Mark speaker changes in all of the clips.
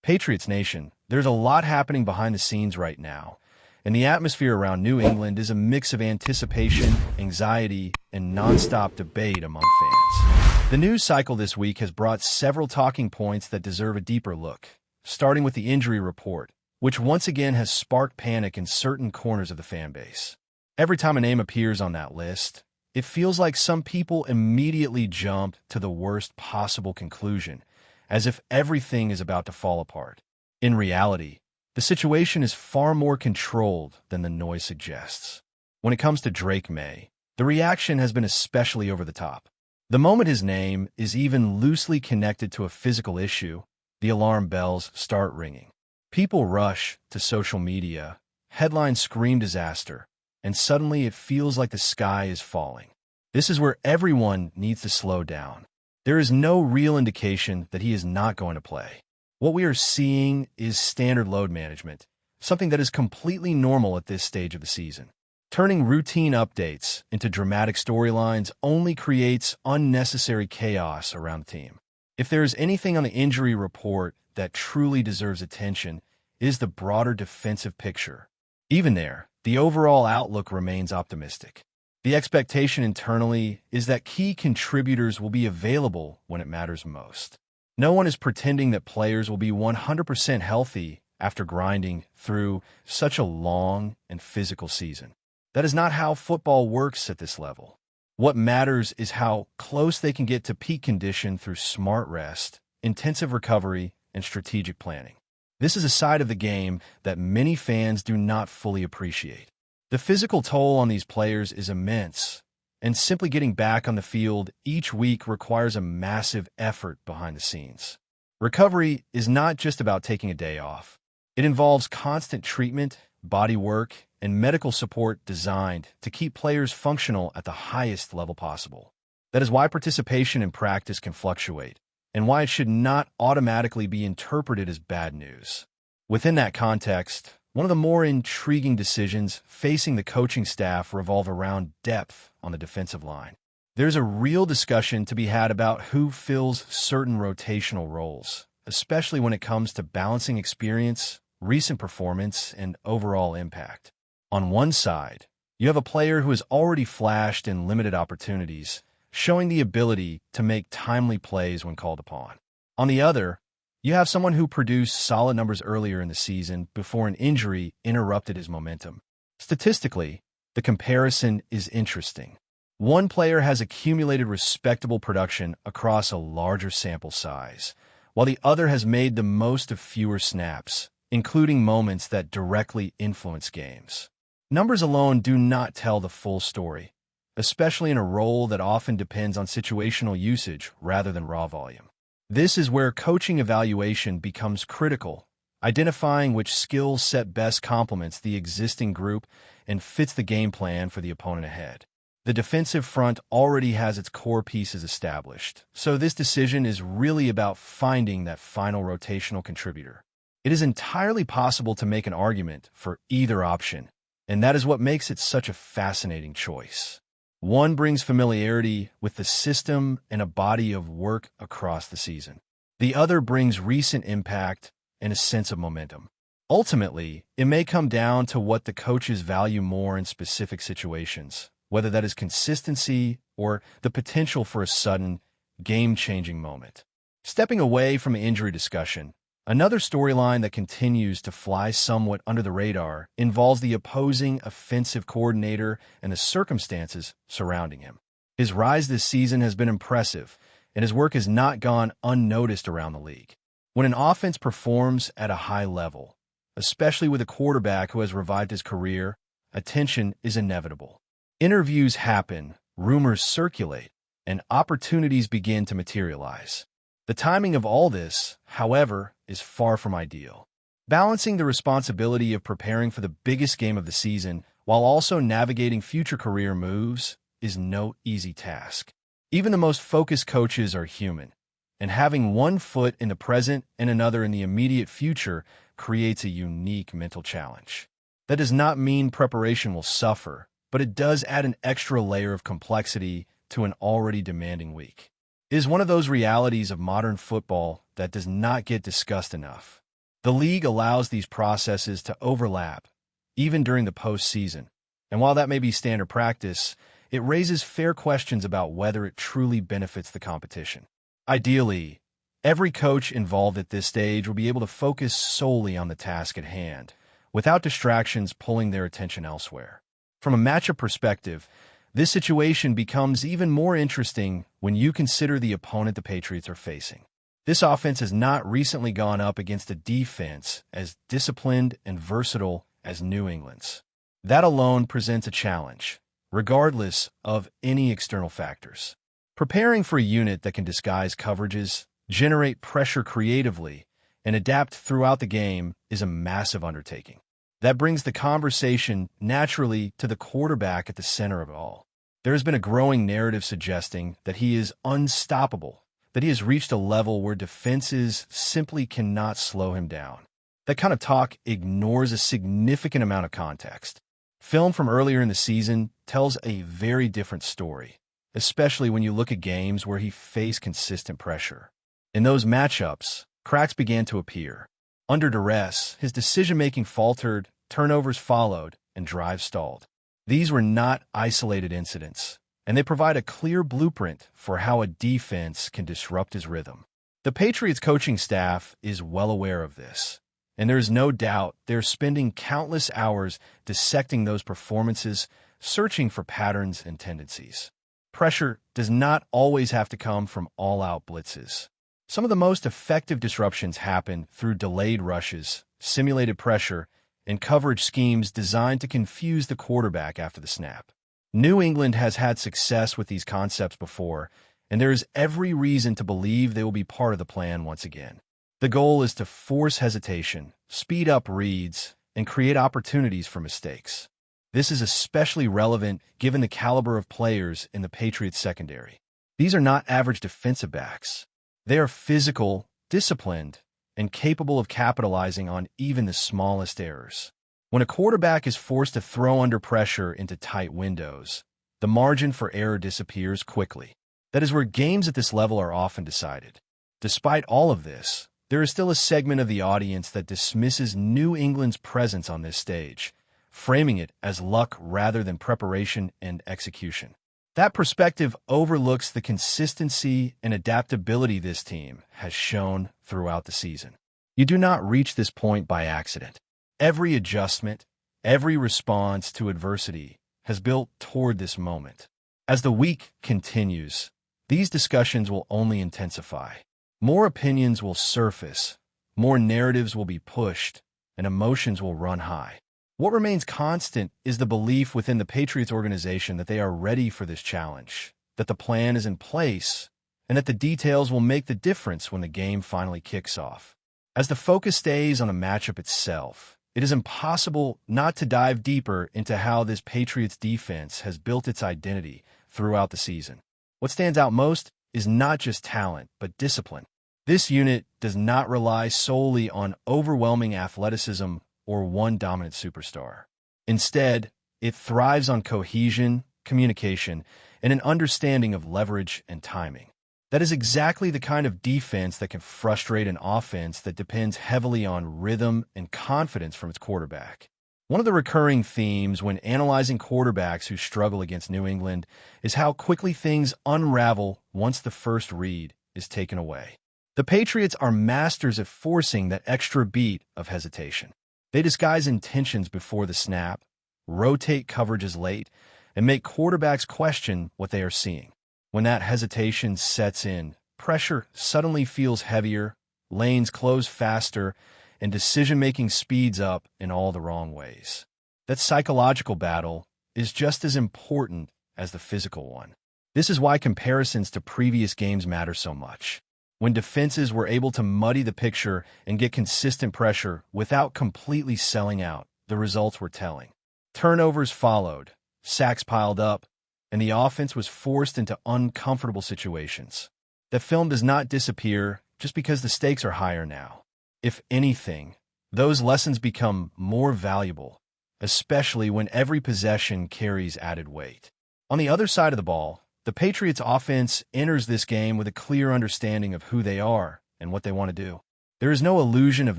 Speaker 1: Patriots Nation, there's a lot happening behind the scenes right now, and the atmosphere around New England is a mix of anticipation, anxiety, and nonstop debate among fans. The news cycle this week has brought several talking points that deserve a deeper look, starting with the injury report, which once again has sparked panic in certain corners of the fan base. Every time a name appears on that list, it feels like some people immediately jump to the worst possible conclusion, as if everything is about to fall apart. In reality, the situation is far more controlled than the noise suggests. When it comes to Drake May, the reaction has been especially over the top. The moment his name is even loosely connected to a physical issue, the alarm bells start ringing. People rush to social media, headlines scream disaster, and suddenly it feels like the sky is falling. This is where everyone needs to slow down. There is no real indication that he is not going to play. What we are seeing is standard load management, something that is completely normal at this stage of the season. Turning routine updates into dramatic storylines only creates unnecessary chaos around the team. If there is anything on the injury report that truly deserves attention, it is the broader defensive picture. Even there, the overall outlook remains optimistic. The expectation internally is that key contributors will be available when it matters most. No one is pretending that players will be 100% healthy after grinding through such a long and physical season. That is not how football works at this level. What matters is how close they can get to peak condition through smart rest, intensive recovery, and strategic planning. This is a side of the game that many fans do not fully appreciate. The physical toll on these players is immense, and simply getting back on the field each week requires a massive effort behind the scenes. Recovery is not just about taking a day off. It involves constant treatment, body work, and medical support designed to keep players functional at the highest level possible. That is why participation in practice can fluctuate, and why it should not automatically be interpreted as bad news. Within that context, one of the more intriguing decisions facing the coaching staff revolve around depth on the defensive line. There's a real discussion to be had about who fills certain rotational roles, especially when it comes to balancing experience, recent performance, and overall impact. On one side, you have a player who has already flashed in limited opportunities, showing the ability to make timely plays when called upon. On the other, you have someone who produced solid numbers earlier in the season before an injury interrupted his momentum. Statistically, the comparison is interesting. One player has accumulated respectable production across a larger sample size, while the other has made the most of fewer snaps, including moments that directly influence games. Numbers alone do not tell the full story, especially in a role that often depends on situational usage rather than raw volume. This is where coaching evaluation becomes critical, identifying which skill set best complements the existing group and fits the game plan for the opponent ahead. The defensive front already has its core pieces established, so this decision is really about finding that final rotational contributor. It is entirely possible to make an argument for either option, and that is what makes it such a fascinating choice. One brings familiarity with the system and a body of work across the season. The other brings recent impact and a sense of momentum. Ultimately, it may come down to what the coaches value more in specific situations, whether that is consistency or the potential for a sudden, game-changing moment. Stepping away from an injury discussion, another storyline that continues to fly somewhat under the radar involves the opposing offensive coordinator and the circumstances surrounding him. His rise this season has been impressive, and his work has not gone unnoticed around the league. When an offense performs at a high level, especially with a quarterback who has revived his career, attention is inevitable. Interviews happen, rumors circulate, and opportunities begin to materialize. The timing of all this, however, is far from ideal. Balancing the responsibility of preparing for the biggest game of the season while also navigating future career moves is no easy task. Even the most focused coaches are human, and having one foot in the present and another in the immediate future creates a unique mental challenge. That does not mean preparation will suffer, but it does add an extra layer of complexity to an already demanding week. It is one of those realities of modern football that does not get discussed enough. The league allows these processes to overlap, even during the postseason. And while that may be standard practice, it raises fair questions about whether it truly benefits the competition. Ideally, every coach involved at this stage will be able to focus solely on the task at hand, without distractions pulling their attention elsewhere. From a matchup perspective, this situation becomes even more interesting when you consider the opponent the Patriots are facing. This offense has not recently gone up against a defense as disciplined and versatile as New England's. That alone presents a challenge, regardless of any external factors. Preparing for a unit that can disguise coverages, generate pressure creatively, and adapt throughout the game is a massive undertaking. That brings the conversation naturally to the quarterback at the center of it all. There has been a growing narrative suggesting that he is unstoppable, that he has reached a level where defenses simply cannot slow him down. That kind of talk ignores a significant amount of context. Film from earlier in the season tells a very different story, especially when you look at games where he faced consistent pressure. In those matchups, cracks began to appear. Under duress, his decision-making faltered, turnovers followed, and drives stalled. These were not isolated incidents, and they provide a clear blueprint for how a defense can disrupt his rhythm. The Patriots coaching staff is well aware of this, and there is no doubt they're spending countless hours dissecting those performances, searching for patterns and tendencies. Pressure does not always have to come from all-out blitzes. Some of the most effective disruptions happen through delayed rushes, simulated pressure, and coverage schemes designed to confuse the quarterback after the snap. New England has had success with these concepts before, and there is every reason to believe they will be part of the plan once again. The goal is to force hesitation, speed up reads, and create opportunities for mistakes. This is especially relevant given the caliber of players in the Patriots secondary. These are not average defensive backs. They are physical, disciplined, and capable of capitalizing on even the smallest errors. When a quarterback is forced to throw under pressure into tight windows, the margin for error disappears quickly. That is where games at this level are often decided. Despite all of this, there is still a segment of the audience that dismisses New England's presence on this stage, framing it as luck rather than preparation and execution. That perspective overlooks the consistency and adaptability this team has shown throughout the season. You do not reach this point by accident. Every adjustment, every response to adversity has built toward this moment. As the week continues, these discussions will only intensify. More opinions will surface, more narratives will be pushed, and emotions will run high. What remains constant is the belief within the Patriots organization that they are ready for this challenge, that the plan is in place, and that the details will make the difference when the game finally kicks off. As the focus stays on the matchup itself, it is impossible not to dive deeper into how this Patriots defense has built its identity throughout the season. What stands out most is not just talent, but discipline. This unit does not rely solely on overwhelming athleticism or one dominant superstar. Instead, it thrives on cohesion, communication, and an understanding of leverage and timing. That is exactly the kind of defense that can frustrate an offense that depends heavily on rhythm and confidence from its quarterback. One of the recurring themes when analyzing quarterbacks who struggle against New England is how quickly things unravel once the first read is taken away. The Patriots are masters at forcing that extra beat of hesitation. They disguise intentions before the snap, rotate coverages late, and make quarterbacks question what they are seeing. When that hesitation sets in, pressure suddenly feels heavier, lanes close faster, and decision-making speeds up in all the wrong ways. That psychological battle is just as important as the physical one. This is why comparisons to previous games matter so much. When defenses were able to muddy the picture and get consistent pressure without completely selling out, the results were telling. Turnovers followed, sacks piled up, and the offense was forced into uncomfortable situations. The film does not disappear just because the stakes are higher now. If anything, those lessons become more valuable, especially when every possession carries added weight. On the other side of the ball, the Patriots offense enters this game with a clear understanding of who they are and what they want to do. There is no illusion of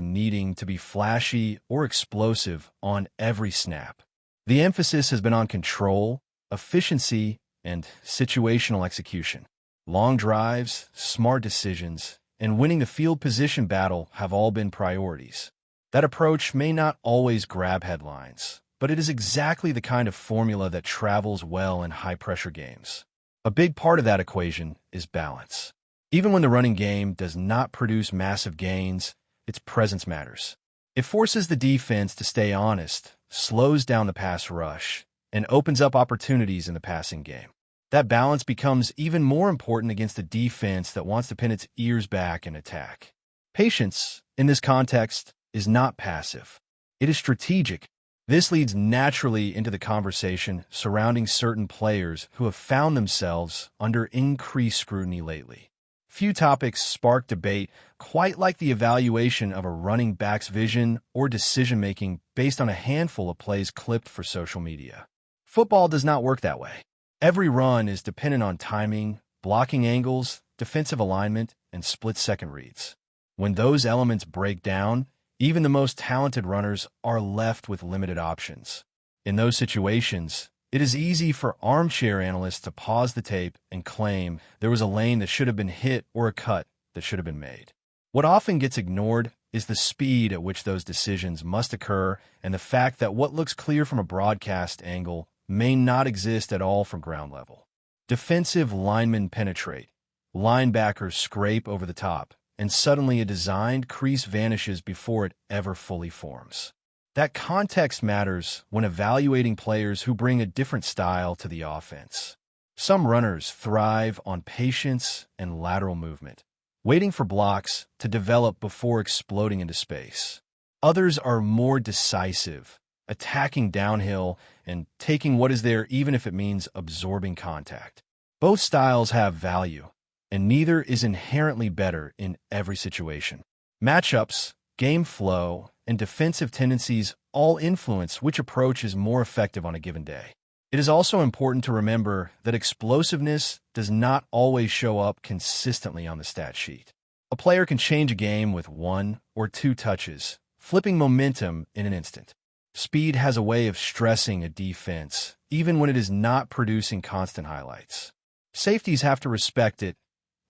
Speaker 1: needing to be flashy or explosive on every snap. The emphasis has been on control, efficiency, and situational execution. Long drives, smart decisions, and winning the field position battle have all been priorities. That approach may not always grab headlines, but it is exactly the kind of formula that travels well in high-pressure games. A big part of that equation is balance. Even when the running game does not produce massive gains, its presence matters. It forces the defense to stay honest, slows down the pass rush, and opens up opportunities in the passing game. That balance becomes even more important against a defense that wants to pin its ears back and attack. Patience, in this context, is not passive. It is strategic. This leads naturally into the conversation surrounding certain players who have found themselves under increased scrutiny lately. Few topics spark debate quite like the evaluation of a running back's vision or decision-making based on a handful of plays clipped for social media. Football does not work that way. Every run is dependent on timing, blocking angles, defensive alignment, and split-second reads. When those elements break down, even the most talented runners are left with limited options. In those situations, it is easy for armchair analysts to pause the tape and claim there was a lane that should have been hit or a cut that should have been made. What often gets ignored is the speed at which those decisions must occur and the fact that what looks clear from a broadcast angle may not exist at all from ground level. Defensive linemen penetrate, linebackers scrape over the top, and suddenly a designed crease vanishes before it ever fully forms. That context matters when evaluating players who bring a different style to the offense. Some runners thrive on patience and lateral movement, waiting for blocks to develop before exploding into space. Others are more decisive, attacking downhill and taking what is there even if it means absorbing contact. Both styles have value, and neither is inherently better in every situation. Matchups, game flow, and defensive tendencies all influence which approach is more effective on a given day. It is also important to remember that explosiveness does not always show up consistently on the stat sheet. A player can change a game with 1 or 2 touches, flipping momentum in an instant. Speed has a way of stressing a defense, even when it is not producing constant highlights. Safeties have to respect it,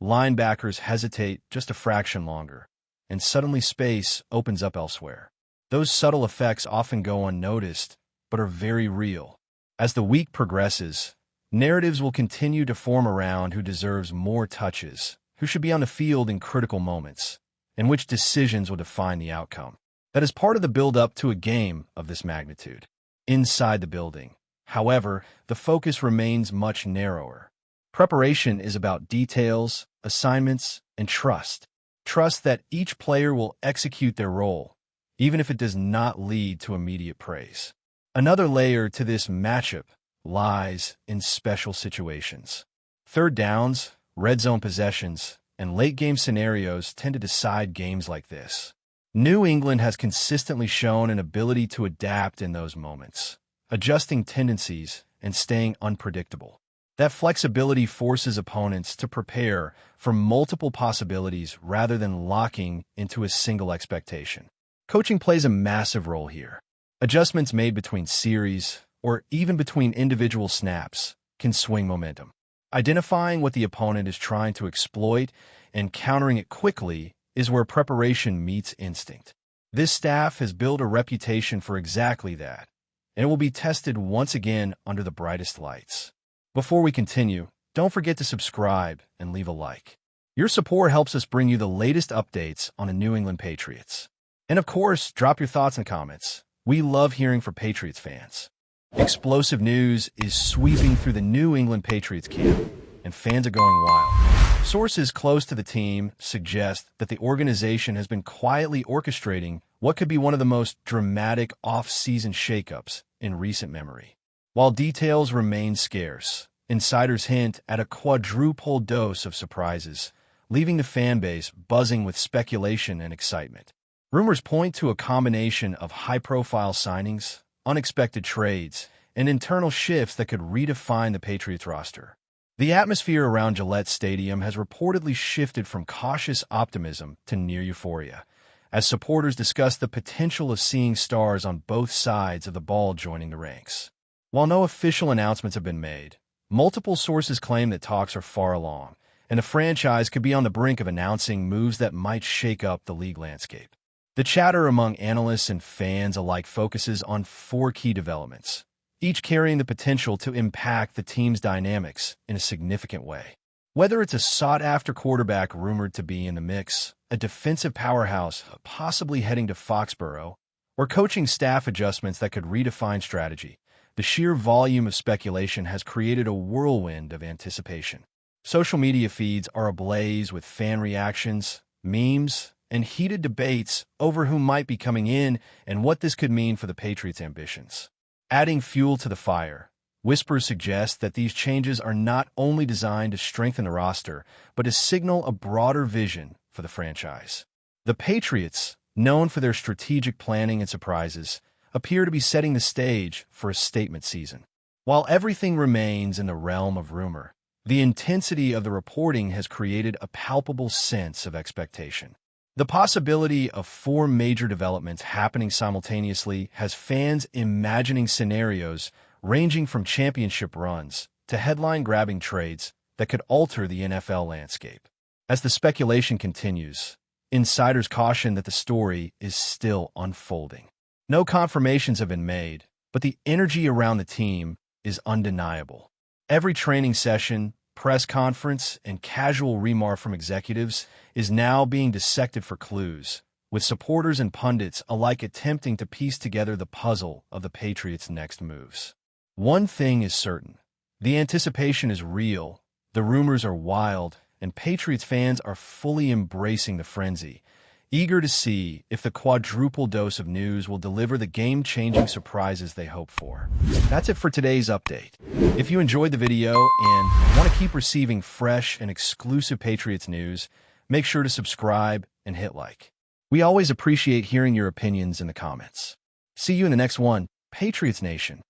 Speaker 1: linebackers hesitate just a fraction longer, and suddenly space opens up elsewhere. Those subtle effects often go unnoticed, but are very real. As the week progresses, narratives will continue to form around who deserves more touches, who should be on the field in critical moments, and which decisions will define the outcome. That is part of the build-up to a game of this magnitude. Inside the building, however, the focus remains much narrower. Preparation is about details, assignments, and trust. Trust that each player will execute their role, even if it does not lead to immediate praise. Another layer to this matchup lies in special situations. Third downs, red zone possessions, and late-game scenarios tend to decide games like this. New England has consistently shown an ability to adapt in those moments, adjusting tendencies and staying unpredictable. That flexibility forces opponents to prepare for multiple possibilities rather than locking into a single expectation. Coaching plays a massive role here. Adjustments made between series, or even between individual snaps, can swing momentum. Identifying what the opponent is trying to exploit and countering it quickly is where preparation meets instinct. This staff has built a reputation for exactly that, and it will be tested once again under the brightest lights. Before we continue, don't forget to subscribe and leave a like. Your support helps us bring you the latest updates on the New England Patriots. And of course, drop your thoughts in the comments. We love hearing from Patriots fans. Explosive news is sweeping through the New England Patriots camp, and fans are going wild. Sources close to the team suggest that the organization has been quietly orchestrating what could be one of the most dramatic off-season shakeups in recent memory. While details remain scarce, insiders hint at a quadruple dose of surprises, leaving the fan base buzzing with speculation and excitement. Rumors point to a combination of high-profile signings, unexpected trades, and internal shifts that could redefine the Patriots roster. The atmosphere around Gillette Stadium has reportedly shifted from cautious optimism to near euphoria, as supporters discuss the potential of seeing stars on both sides of the ball joining the ranks. While no official announcements have been made, multiple sources claim that talks are far along, and the franchise could be on the brink of announcing moves that might shake up the league landscape. The chatter among analysts and fans alike focuses on four key developments, each carrying the potential to impact the team's dynamics in a significant way. Whether it's a sought-after quarterback rumored to be in the mix, a defensive powerhouse possibly heading to Foxborough, or coaching staff adjustments that could redefine strategy, the sheer volume of speculation has created a whirlwind of anticipation. Social media feeds are ablaze with fan reactions, memes, and heated debates over who might be coming in and what this could mean for the Patriots' ambitions. Adding fuel to the fire, whispers suggest that these changes are not only designed to strengthen the roster, but to signal a broader vision for the franchise. The Patriots, known for their strategic planning and surprises, appear to be setting the stage for a statement season. While everything remains in the realm of rumor, the intensity of the reporting has created a palpable sense of expectation. The possibility of four major developments happening simultaneously has fans imagining scenarios ranging from championship runs to headline-grabbing trades that could alter the NFL landscape. As the speculation continues, insiders caution that the story is still unfolding. No confirmations have been made, but the energy around the team is undeniable. Every training session, press conference, and casual remark from executives is now being dissected for clues, with supporters and pundits alike attempting to piece together the puzzle of the Patriots' next moves. One thing is certain: the anticipation is real, the rumors are wild, and Patriots fans are fully embracing the frenzy, eager to see if the quadruple dose of news will deliver the game-changing surprises they hope for. That's it for today's update. If you enjoyed the video and want to keep receiving fresh and exclusive Patriots news, make sure to subscribe and hit like. We always appreciate hearing your opinions in the comments. See you in the next one, Patriots Nation.